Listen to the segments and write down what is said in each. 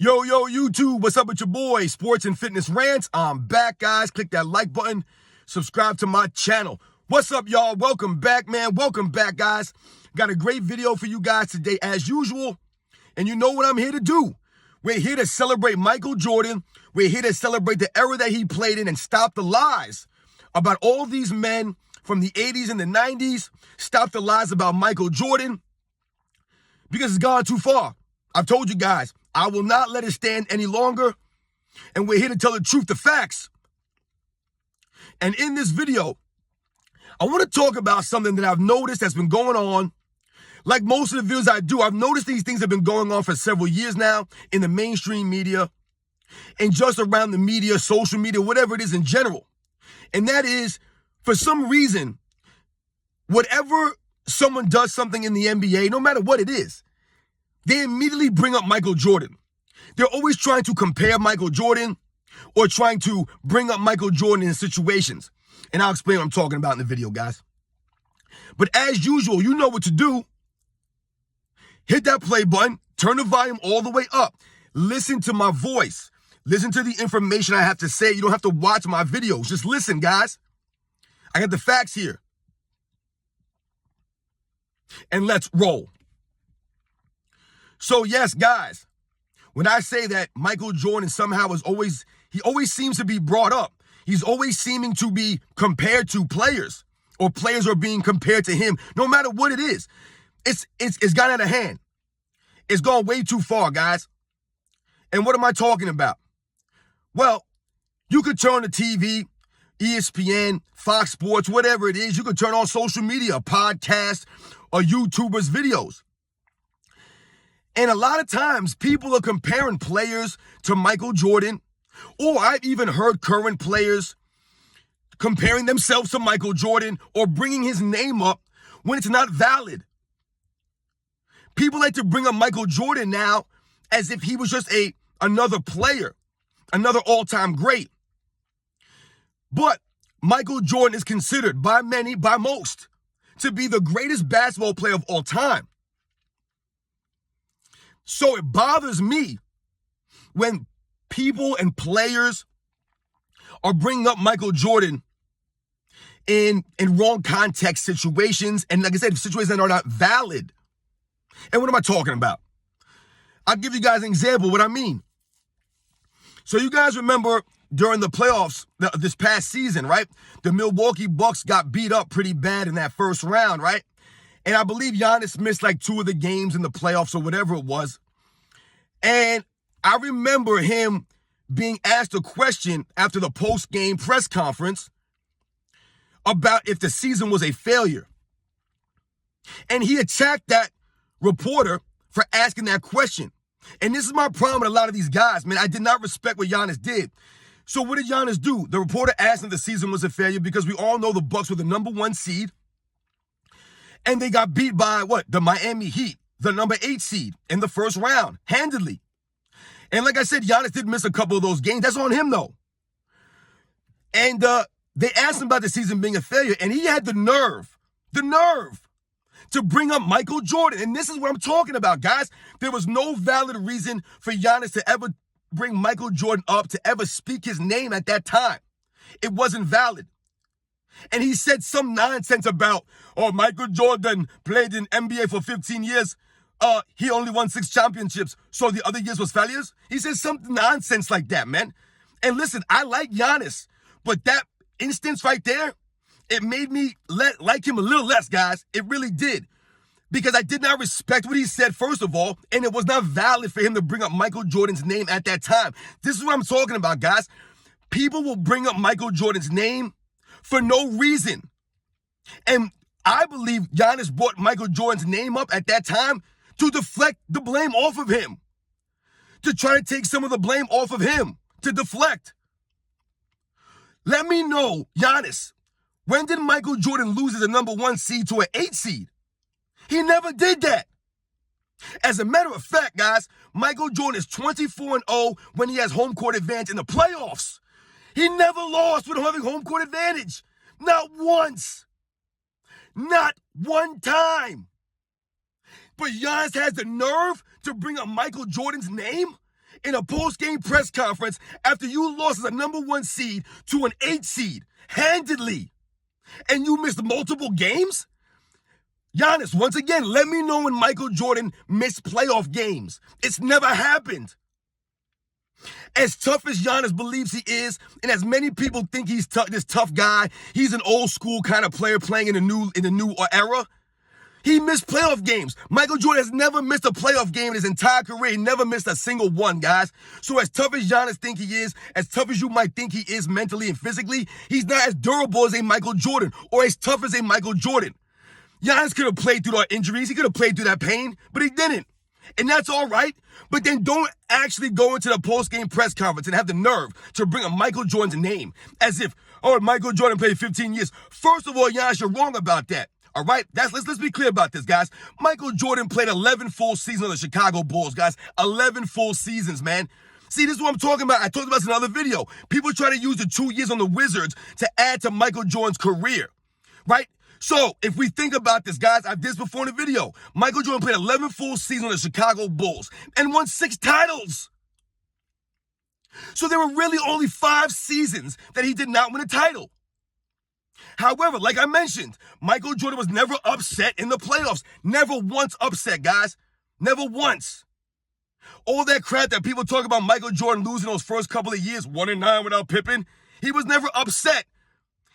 Yo, YouTube, what's up with your boy? Sports and Fitness Rants. I'm back, guys. Click that like button. Subscribe to my channel. What's up, y'all? Welcome back, man. Welcome back, guys. Got a great video for you guys today, as usual. And you know what I'm here to do. We're here to celebrate Michael Jordan. We're here to celebrate the era that he played in and stop the lies about all these men from the 80s and the 90s. Stop the lies about Michael Jordan because it's gone too far. I've told you guys, I will not let it stand any longer. And we're here to tell the truth, the facts. And in this video, I want to talk about something that I've noticed that's been going on. Like most of the videos I do, I've noticed these things have been going on for several years now in the mainstream media and just around the media, social media, whatever it is in general. And that is, for some reason, whatever someone does something in the NBA, no matter what it is, they immediately bring up Michael Jordan. They're always trying to compare Michael Jordan or trying to bring up Michael Jordan in situations. And I'll explain what I'm talking about in the video, guys. But as usual, you know what to do. Hit that play button, turn the volume all the way up. Listen to my voice. Listen to the information I have to say. You don't have to watch my videos. Just listen, guys. I got the facts here. And let's roll. So yes, guys, when I say that Michael Jordan somehow he always seems to be brought up. He's always seeming to be compared to players, or players are being compared to him, no matter what it is. It's gone out of hand. It's gone way too far, guys. And what am I talking about? Well, you could turn the TV, ESPN, Fox Sports, whatever it is. You could turn on social media, podcasts, or YouTubers' videos. And a lot of times, people are comparing players to Michael Jordan, or I've even heard current players comparing themselves to Michael Jordan or bringing his name up when it's not valid. People like to bring up Michael Jordan now as if he was just another player, another all-time great. But Michael Jordan is considered by many, by most, to be the greatest basketball player of all time. So it bothers me when people and players are bringing up Michael Jordan in wrong context situations. And like I said, situations that are not valid. And what am I talking about? I'll give you guys an example of what I mean. So you guys remember during the playoffs this past season, right? The Milwaukee Bucks got beat up pretty bad in that first round, right? And I believe Giannis missed like 2 of the games in the playoffs or whatever it was. And I remember him being asked a question after the post-game press conference about if the season was a failure. And he attacked that reporter for asking that question. And this is my problem with a lot of these guys, man. I did not respect what Giannis did. So what did Giannis do? The reporter asked him if the season was a failure because we all know the Bucks were the number 1 seed. And they got beat by what? The Miami Heat, the number 8 seed in the first round, handedly. And like I said, Giannis did miss a couple of those games. That's on him, though. And they asked him about the season being a failure, and he had the nerve to bring up Michael Jordan. And this is what I'm talking about, guys. There was no valid reason for Giannis to ever bring Michael Jordan up, to ever speak his name at that time. It wasn't valid. And he said some nonsense about, Michael Jordan played in NBA for 15 years. He only won 6 championships, so the other years was failures. He said some nonsense like that, man. And listen, I like Giannis, but that instance right there, it made me like him a little less, guys. It really did. Because I did not respect what he said, first of all, and it was not valid for him to bring up Michael Jordan's name at that time. This is what I'm talking about, guys. People will bring up Michael Jordan's name for no reason. And I believe Giannis brought Michael Jordan's name up at that time to deflect the blame off of him. To try to take some of the blame off of him. To deflect. Let me know, Giannis, when did Michael Jordan lose as a number 1 seed to an 8 seed? He never did that. As a matter of fact, guys, Michael Jordan is 24-0 when he has home court advantage in the playoffs. He never lost with having home court advantage. Not once. Not one time. But Giannis has the nerve to bring up Michael Jordan's name in a post-game press conference after you lost as a number 1 seed to an 8 seed, handedly, and you missed multiple games? Giannis, once again, let me know when Michael Jordan missed playoff games. It's never happened. As tough as Giannis believes he is, and as many people think he's this tough guy, he's an old school kind of player playing in the new era. He missed playoff games. Michael Jordan has never missed a playoff game in his entire career. He never missed a single one, guys. So as tough as Giannis think he is, as tough as you might think he is mentally and physically, he's not as durable as a Michael Jordan or as tough as a Michael Jordan. Giannis could have played through our injuries. He could have played through that pain, but he didn't. And that's all right. But then don't actually go into the post-game press conference and have the nerve to bring up Michael Jordan's name as if, oh, Michael Jordan played 15 years. First of all, Giannis, you're wrong about that. All right? Let's be clear about this, guys. Michael Jordan played 11 full seasons on the Chicago Bulls, guys. 11 full seasons, man. See, this is what I'm talking about. I talked about this in another video. People try to use the 2 years on the Wizards to add to Michael Jordan's career, right? So, if we think about this, guys, I've did this before in the video. Michael Jordan played 11 full seasons on the Chicago Bulls and won 6 titles. So there were really only 5 seasons that he did not win a title. However, like I mentioned, Michael Jordan was never upset in the playoffs. Never once upset, guys. Never once. All that crap that people talk about Michael Jordan losing those first couple of years, 1-9 without Pippen, he was never upset.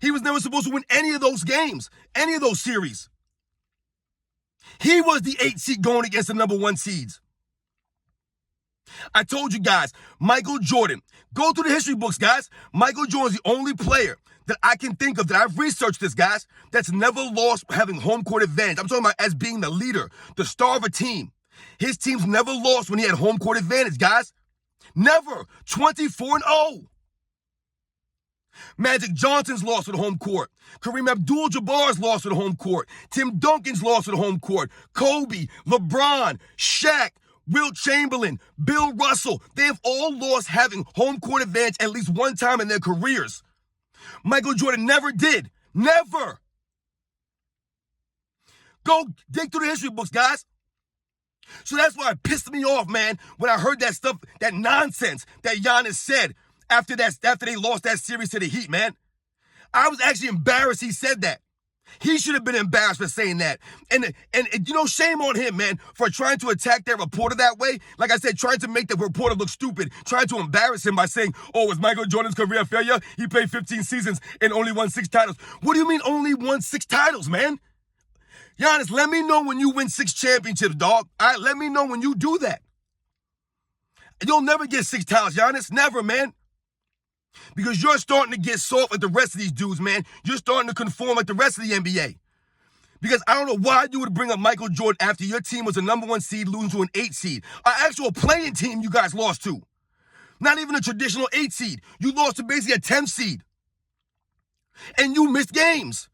He was never supposed to win any of those games, any of those series. He was the 8 seed going against the number 1 seeds. I told you guys, Michael Jordan, go through the history books, guys. Michael Jordan is the only player that I can think of, that I've researched this, guys, that's never lost having home court advantage. I'm talking about as being the leader, the star of a team. His team's never lost when he had home court advantage, guys. Never. 24-0. Magic Johnson's lost at home court. Kareem Abdul-Jabbar's lost at home court. Tim Duncan's lost at home court. Kobe, LeBron, Shaq, Wilt Chamberlain, Bill Russell, they have all lost having home court advantage at least one time in their careers. Michael Jordan never did. Never. Go dig through the history books, guys. So that's why it pissed me off, man, when I heard that stuff, that nonsense that Giannis said after they lost that series to the Heat, man. I was actually embarrassed he said that. He should have been embarrassed for saying that. And you know, shame on him, man, for trying to attack that reporter that way. Like I said, trying to make the reporter look stupid, trying to embarrass him by saying, oh, was Michael Jordan's career a failure? He played 15 seasons and only won 6 titles. What do you mean only won 6 titles, man? Giannis, let me know when you win 6 championships, dog. All right, let me know when you do that. You'll never get 6 titles, Giannis. Never, man. Because you're starting to get soft like the rest of these dudes, man. You're starting to conform like the rest of the NBA. Because I don't know why you would bring up Michael Jordan after your team was a number 1 seed losing to an 8 seed. An actual playing team you guys lost to. Not even a traditional 8 seed. You lost to basically a 10 seed. And you missed games.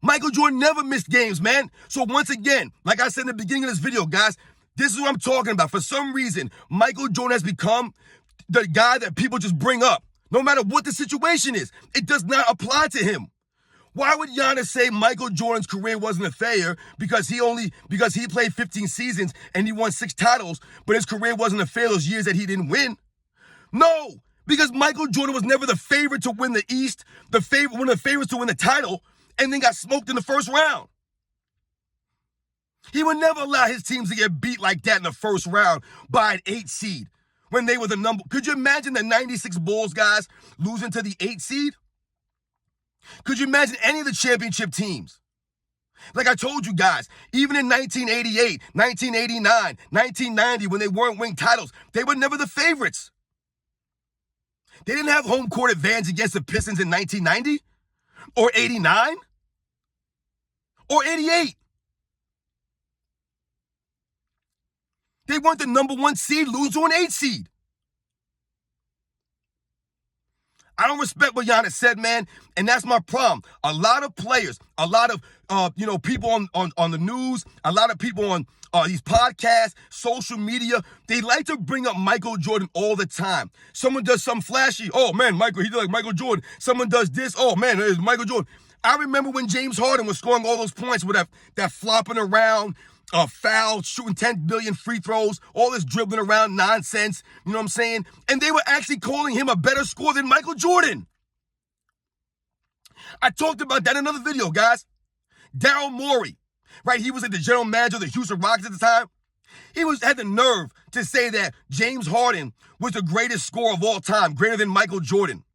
Michael Jordan never missed games, man. So once again, like I said in the beginning of this video, guys, this is what I'm talking about. For some reason, Michael Jordan has become the guy that people just bring up. No matter what the situation is, it does not apply to him. Why would Giannis say Michael Jordan's career wasn't a failure because he played 15 seasons and he won 6 titles, but his career wasn't a failure those years that he didn't win? No, because Michael Jordan was never the favorite to win the East, one of the favorites to win the title, and then got smoked in the first round. He would never allow his teams to get beat like that in the first round by an 8 seed. When they were the number, could you imagine the 96 Bulls guys losing to the 8 seed? Could you imagine any of the championship teams? Like I told you guys, even in 1988, 1989, 1990, when they weren't winning titles, they were never the favorites. They didn't have home court advantage against the Pistons in 1990 or 89 or 88. They weren't the number 1 seed, losing to an 8 seed. I don't respect what Giannis said, man, and that's my problem. A lot of players, a lot of people on the news, a lot of people on these podcasts, social media, they like to bring up Michael Jordan all the time. Someone does something flashy. Oh, man, he did like Michael Jordan. Someone does this. Oh, man, it's Michael Jordan. I remember when James Harden was scoring all those points with that flopping around, foul, shooting 10 billion free throws, all this dribbling around nonsense, you know what I'm saying? And they were actually calling him a better scorer than Michael Jordan. I talked about that in another video, guys. Daryl Morey, right? He was like the general manager of the Houston Rockets at the time. He had the nerve to say that James Harden was the greatest scorer of all time, greater than Michael Jordan.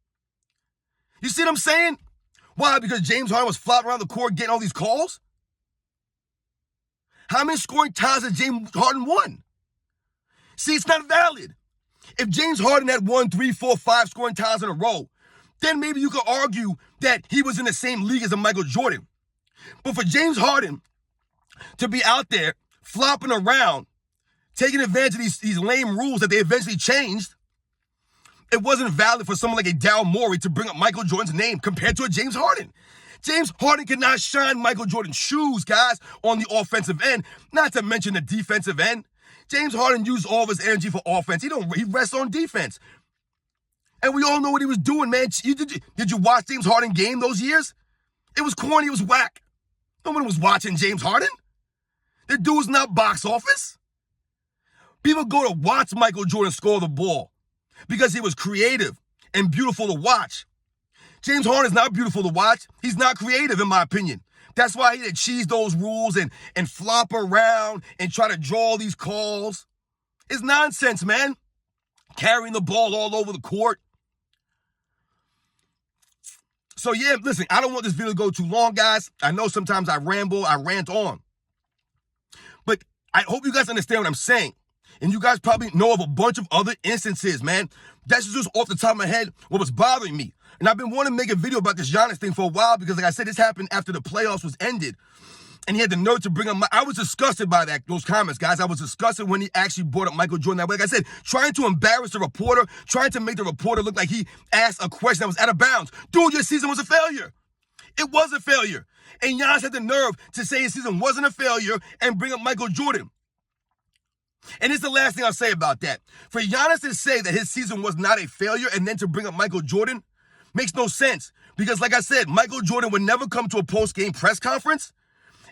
You see what I'm saying? Why? Because James Harden was flopping around the court getting all these calls? How many scoring titles has James Harden won? See, it's not valid. If James Harden had won 3, 4, 5 scoring titles in a row, then maybe you could argue that he was in the same league as a Michael Jordan. But for James Harden to be out there flopping around, taking advantage of these lame rules that they eventually changed, it wasn't valid for someone like a Daryl Morey to bring up Michael Jordan's name compared to a James Harden. James Harden could not shine Michael Jordan's shoes, guys, on the offensive end, not to mention the defensive end. James Harden used all of his energy for offense. He rests on defense. And we all know what he was doing, man. Did you watch James Harden game those years? It was corny, it was whack. No one was watching James Harden. The dude's not box office. People go to watch Michael Jordan score the ball because he was creative and beautiful to watch. James Harden is not beautiful to watch. He's not creative, in my opinion. That's why he had cheese those rules and flop around and try to draw these calls. It's nonsense, man. Carrying the ball all over the court. So yeah, listen, I don't want this video to go too long, guys. I know sometimes I ramble, I rant on. But I hope you guys understand what I'm saying. And you guys probably know of a bunch of other instances, man. That's just off the top of my head what was bothering me. And I've been wanting to make a video about this Giannis thing for a while because, like I said, this happened after the playoffs was ended. And he had the nerve to bring up I was disgusted by those comments, guys. I was disgusted when he actually brought up Michael Jordan that way. Like I said, trying to embarrass the reporter, trying to make the reporter look like he asked a question that was out of bounds. Dude, your season was a failure. It was a failure. And Giannis had the nerve to say his season wasn't a failure and bring up Michael Jordan. And it's the last thing I'll say about that. For Giannis to say that his season was not a failure and then to bring up Michael Jordan makes no sense. Because like I said, Michael Jordan would never come to a post-game press conference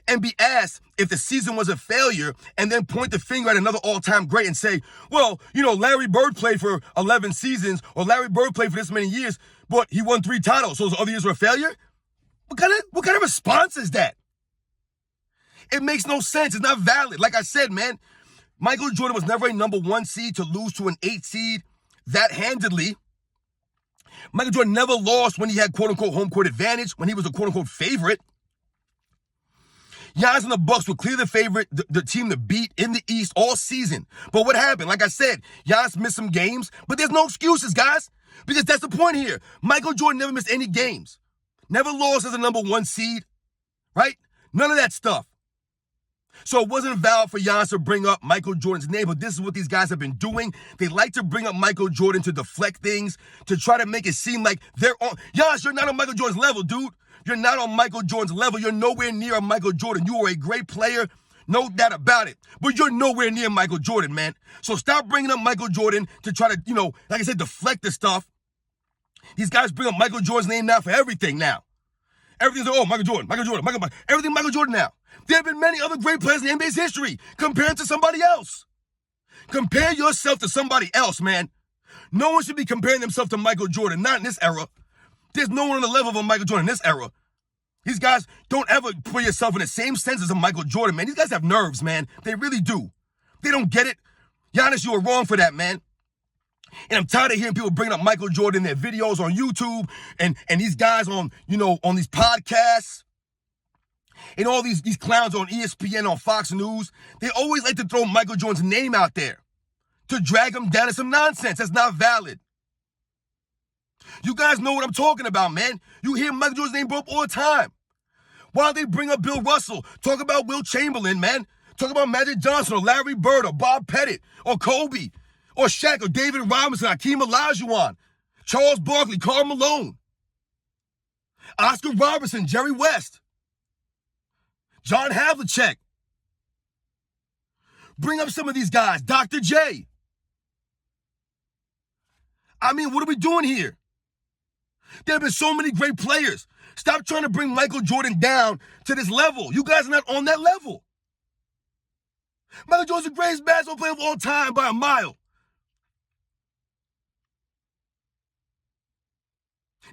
and be asked if the season was a failure and then point the finger at another all-time great and say, well, you know, Larry Bird played for 11 seasons or Larry Bird played for this many years, but he won 3 titles, so those other years were a failure? What kind of response is that? It makes no sense. It's not valid. Like I said, man, Michael Jordan was never a number 1 seed to lose to an 8 seed that handedly. Michael Jordan never lost when he had quote-unquote home court advantage, when he was a quote-unquote favorite. Giannis and the Bucks were clearly the favorite, the team to beat in the East all season. But what happened? Like I said, Giannis missed some games, but there's no excuses, guys, because that's the point here. Michael Jordan never missed any games. Never lost as a number 1 seed, right? None of that stuff. So it wasn't valid for Giannis to bring up Michael Jordan's name, but this is what these guys have been doing. They like to bring up Michael Jordan to deflect things, to try to make it seem like they're on. Giannis, you're not on Michael Jordan's level, dude. You're not on Michael Jordan's level. You're nowhere near Michael Jordan. You are a great player, no doubt about it. But you're nowhere near Michael Jordan, man. So stop bringing up Michael Jordan to try to, you know, like I said, deflect the stuff. These guys bring up Michael Jordan's name now for everything now. Everything's like, oh, Michael Jordan, everything Michael Jordan now. There have been many other great players in the NBA's history. Compare it to somebody else. Compare yourself to somebody else, man. No one should be comparing themselves to Michael Jordan, not in this era. There's no one on the level of a Michael Jordan in this era. These guys don't ever put yourself in the same sense as a Michael Jordan, man. These guys have nerves, man. They really do. They don't get it. Giannis, you were wrong for that, man. And I'm tired of hearing people bringing up Michael Jordan in their videos on YouTube and these guys on, you know, on these podcasts and all these clowns on ESPN, on Fox News. They always like to throw Michael Jordan's name out there to drag him down to some nonsense. That's not valid. You guys know what I'm talking about, man. You hear Michael Jordan's name brought up all the time. Why don't they bring up Bill Russell? Talk about Will Chamberlain, man. Talk about Magic Johnson or Larry Bird or Bob Pettit or Kobe or Shaq or David Robinson, Hakeem Olajuwon, Charles Barkley, Karl Malone, Oscar Robertson, Jerry West, John Havlicek. Bring up some of these guys. Dr. J. I mean, what are we doing here? There have been so many great players. Stop trying to bring Michael Jordan down to this level. You guys are not on that level. Michael Jordan's the greatest basketball player of all time by a mile.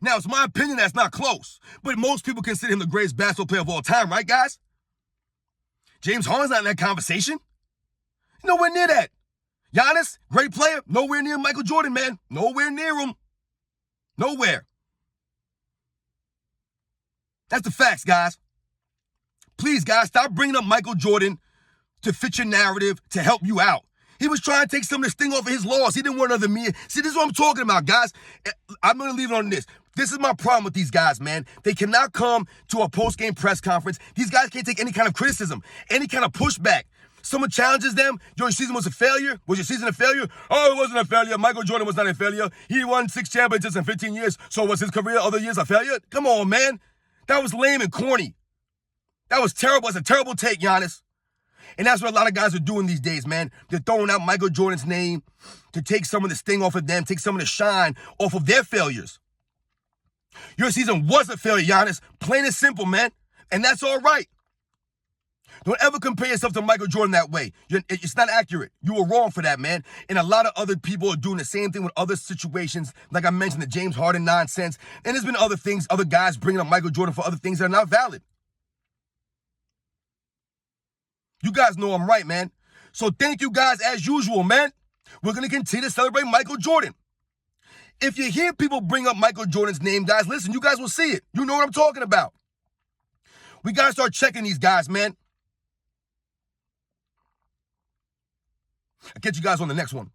Now, it's my opinion that's not close, but most people consider him the greatest basketball player of all time, right, guys? James Harden's not in that conversation. Nowhere near that. Giannis, great player, nowhere near Michael Jordan, man. Nowhere near him. Nowhere. That's the facts, guys. Please, guys, stop bringing up Michael Jordan to fit your narrative, to help you out. He was trying to take some of the sting off of his loss. He didn't want another me. See, this is what I'm talking about, guys. I'm going to leave it on this. This is my problem with these guys, man. They cannot come to a post-game press conference. These guys can't take any kind of criticism, any kind of pushback. Someone challenges them. Your season was a failure? Was your season a failure? Oh, it wasn't a failure. Michael Jordan was not a failure. He won 6 championships in 15 years. So was his career other years a failure? Come on, man. That was lame and corny. That was terrible. It's a terrible take, Giannis. And that's what a lot of guys are doing these days, man. They're throwing out Michael Jordan's name to take some of the sting off of them, take some of the shine off of their failures. Your season was a failure, Giannis. Plain and simple, man. And that's all right. Don't ever compare yourself to Michael Jordan that way. It's not accurate. You were wrong for that, man. And a lot of other people are doing the same thing with other situations. Like I mentioned, the James Harden nonsense. And there's been other things, other guys bringing up Michael Jordan for other things that are not valid. You guys know I'm right, man. So thank you guys as usual, man. We're going to continue to celebrate Michael Jordan. If you hear people bring up Michael Jordan's name, guys, listen, you guys will see it. You know what I'm talking about. We got to start checking these guys, man. I'll catch you guys on the next one.